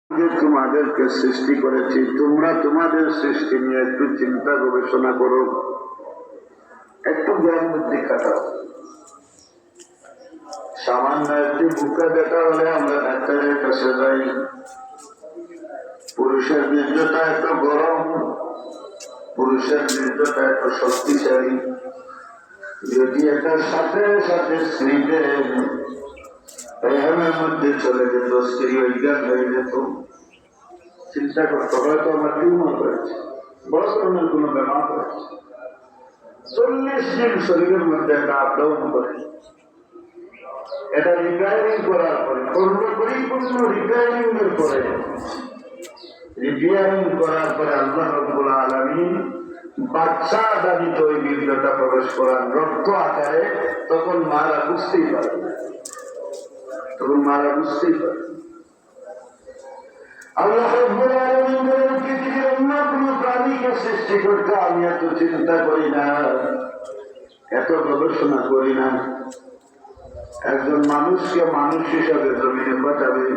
তোমাদেরকে সৃষ্টি করেছি, তোমরা তোমাদের সৃষ্টি নিয়ে একটু চিন্তা গবেষণা করো, একটু জ্ঞান বুদ্ধি খাটাও। সামান্য একটি বুকে দেখা হলে আমরা ডাক্তারের কাছে যাই। পুরুষের বীর্যটা এত গরম, পুরুষের বীর্যটা এত শক্তিশালী, যদি এটার সাথে সাথে স্ত্রীদের রেহামের মধ্যে চলে যেত, স্ত্রী অজ্ঞান হয়ে যেত, চিন্তা করতে হয়তো আমার টিউমার হয়েছে, বড় ধরনের কোনো বেমার হয়েছে। 40 দিন শরীরের মধ্যে একটা আপডাউন করে, এটা রিপেয়ারিং করার পরে, পরিপূর্ণ রিপেয়ারিং এর পরে, রিপেয়ারিং করার পরে আল্লাহ রাব্বুল আলামিন বাচ্চা দাবিত ওই বীর্যটা প্রবেশ করার রক্ত আকারে, তখন মারা বুঝতেই পারে, তখন মারা বুঝতেই পারে। আল্লাহ রাব্বুল আলামিন বলেন, পৃথিবীর অন্য কোনো প্রাণীকে সৃষ্টি করতে আমি এত চিন্তা করি না, এত গবেষণা করি না। একজন মানুষকে মানুষ হিসাবে জমিনে পাঠাবে,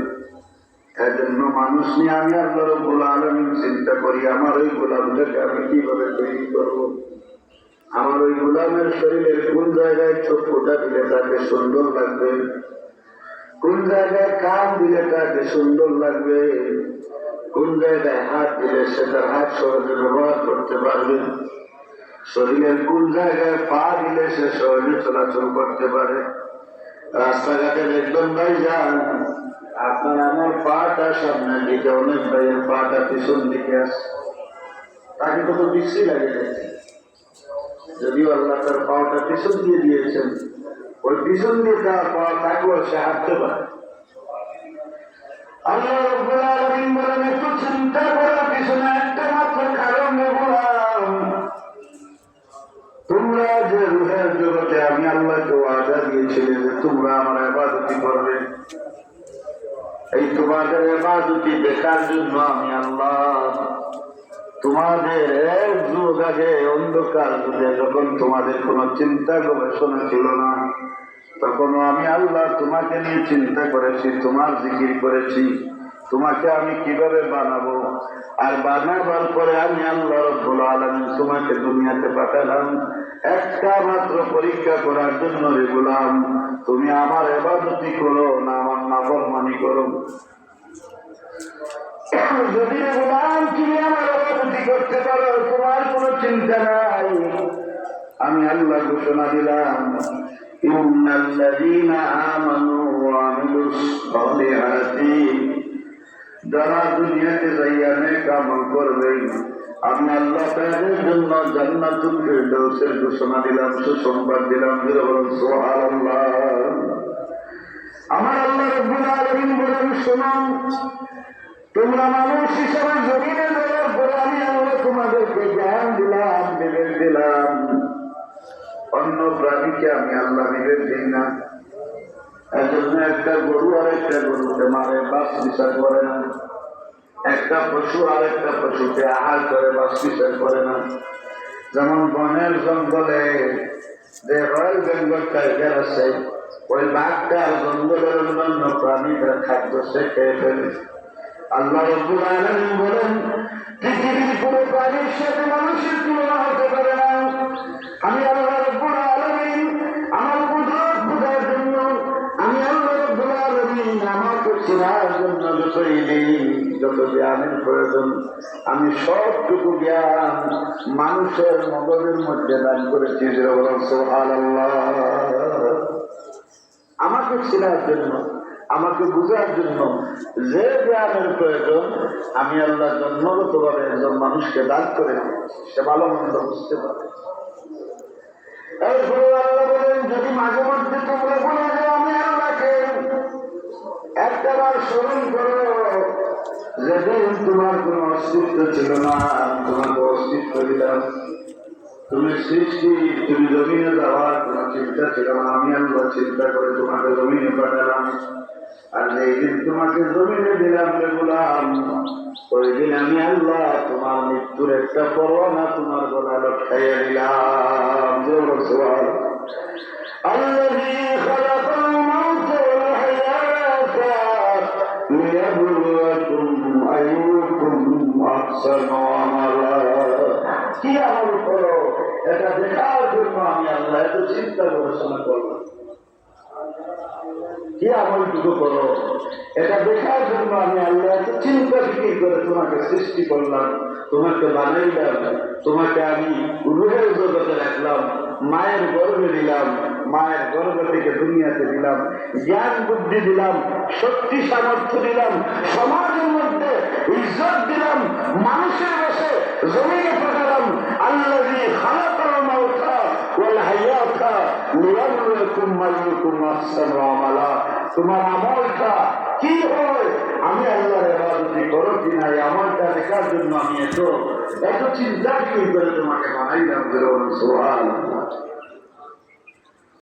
এজন্য মানুষ নিয়ে আমি আল্লাহ রাব্বুল আলামিন চিন্তা করি, আমার ওই গোলামটাকে আমি কিভাবে তৈরি করবো, আমার ওই গোলামের শরীরের কোন জায়গায় চোখ ফোটা দিলে তাকে সুন্দর লাগবে, কোন জায়গায় কান দিলে তাকে সুন্দর লাগবে, কোন জায়গায় হাত দিলে সে তার হাত সহজে ব্যবহার করতে পারবে, শরীরের কোন জায়গায় পা দিলে সে সহজে চলাচল করতে পারে। রাস্তাঘাটে দেখবেন ভাই যান, আপনার আমার পাটা সামনের দিকে, অনেক ভাইয়ের পাটা পিছন দিকে আসে, তাকে কত বিশ্রী লাগে দেখতে। যদিও আল্লাহ তার পাটা পিছন দিয়ে দিয়েছেন, ওই পিছন দিয়ে তার পা থাকলেও সে হাঁটতে পারে। আল্লাহ রাব্বুল আলামিন বলেন, একটু চিন্তা করার পিছনে একটা মাত্র কারণ বললাম, তোমরা যে রূহের জগতে আমি আল্লাহকে ওয়াদা দিয়েছিলে যে তোমরা আমার ইবাদত করবে, এই তোমাদের ইবাদত দেখার জন্য আমি আল্লাহ তোমাদের এক যুগ আগে অন্ধকার যুগে, যখন তোমাদের কোনো চিন্তা গবেষণা ছিল না, তখনও আমি আল্লাহ তোমাকে নিয়ে চিন্তা করেছি, তোমার জিকির করেছি, তোমাকে আমি কিভাবে বানাবো। আর বানাবার পরে আমি আল্লাহ রাব্বুল আলামিন তোমাকে দুনিয়াতে পাঠালাম একটা মাত্র পরীক্ষা করার জন্য, রে গোলাম তুমি আমার ইবাদতি করো না আমার নাফরমানি করো। যদি রে গোলাম তুমি আমার ইবাদতি করতে পারো, তোমার কোনো চিন্তা নাই, আমি আল্লাহ ঘোষণা দিলাম, ইন্নাল্লাযীনা আমানু ওয়া আমিলুস সালিহাতি, যারা দুনিয়াতে যাইয়া নেক আমল করবে, আমি আল্লাহ তাদের জন্য জান্নাতুল ফিরদাউসের ঘোষণা দিলাম, সুসংবাদ দিলাম। সুবহানাল্লাহ। আমার আল্লাহ রাব্বুল আলামিন বলেন, শোনো, তোমরা মানুষ হিসেবে জমিনে যাওয়ার পরে আমি আল্লাহ তোমাদেরকে জ্ঞান দিলাম, বিবেক দিলাম। অন্য প্রাণীকে আমি আল্লাহ বিবেক দিই না। এজন্য একটা গরু আর একটা গরুকে মারে, বাস বিচার করে না। একটা পশু আর একটা পশুকে আহার করে, বাস বিচার করে না। যেমন বনের জঙ্গলে যে রয়্যাল বেঙ্গল টাইগার আছে, ওই বাঘটা জঙ্গলের অন্যান্য প্রাণীদের খাদ্য সে খেয়ে ফেলে। আল্লাহ রাব্বুল আলামিন বলেন, পৃথিবীর কোনো প্রাণীর সাথে মানুষের তুলনা হতে পারে না। আমি আল্লাহ রাব্বুল আলামিন আমার কুদরত বোঝার জন্য, আমি আল্লাহ রাব্বুল আলামিন আমাকে চেনার জন্য যত জ্ঞানের প্রয়োজন, আমি সবটুকু জ্ঞান মানুষের মগজের মধ্যে দান করেছি। সুবহানাল্লাহ। আমাকে চেনার জন্য, আমাকে বুঝার জন্য যে জ্ঞানের প্রয়োজন আমি আল্লাহ জন্মগত ভাবে একজন মানুষকে দান করে সে ভালো মন্দ বুঝতে পারে। এরপরে আল্লাহ বলেন, যদি মাঝে মধ্যে তোমরা বলে যাও আমি আল্লাহকে, একটাবার স্মরণ করো যেদিন তোমার কোনো অস্তিত্ব ছিল না, তোমাকে অস্তিত্ব দিলাম। তুমি সৃষ্টি, তুমি জমিনে যাওয়ার কোনো চিন্তা ছিল না, আমি আল্লাহ চিন্তা করে তোমাকে জমিনে পাঠালাম। আর যেদিন তোমাকে জমিনে দিলাম রে গোলাম, ওই দিন আমি আল্লাহ তোমার মৃত্যুর একটা পরোয়ানা তোমার গলায় লটকাইয়া দিলাম। আল্লাযী খালাকাল মাউতা ওয়াল হায়াতা লিয়াবলুয়াকুম আহসানু আমালা। কি আমল করো এটা দেখার জন্য আমি আল্লাহ এত চিন্তা গবেষণা করলাম। কি আমলটুকু করো এটা দেখার জন্য আমি আল্লাহ এত চিন্তা ফিকির করে তোমাকে সৃষ্টি করলাম, তোমাকে বানাইলাম, তোমাকে আমি রূহের জগতে রাখলাম, মায়ের গর্ভে দিলাম, মায়ের গর্ভ থেকে দুনিয়াতে দিলাম, জ্ঞান বুদ্ধি দিলাম, শক্তি সামর্থ্য দিলাম, সমাজের মধ্যে ইজ্জত দিলাম, মানুষের বসে জমিনে পাঠালাম। আল্লাযী খালাকাল মাউতা ওয়াল হায়াতা লিয়াবলুয়াকুম আইয়ুকুম আহসানু আমালা। তোমার আমলটা কি হয়, আমি আল্লাহর ইবাদতি করো কিনা, এই আমলটা দেখার জন্য আমি এত চিন্তা করে তোমাকে বানাইলাম। সুবহানাল্লাহ।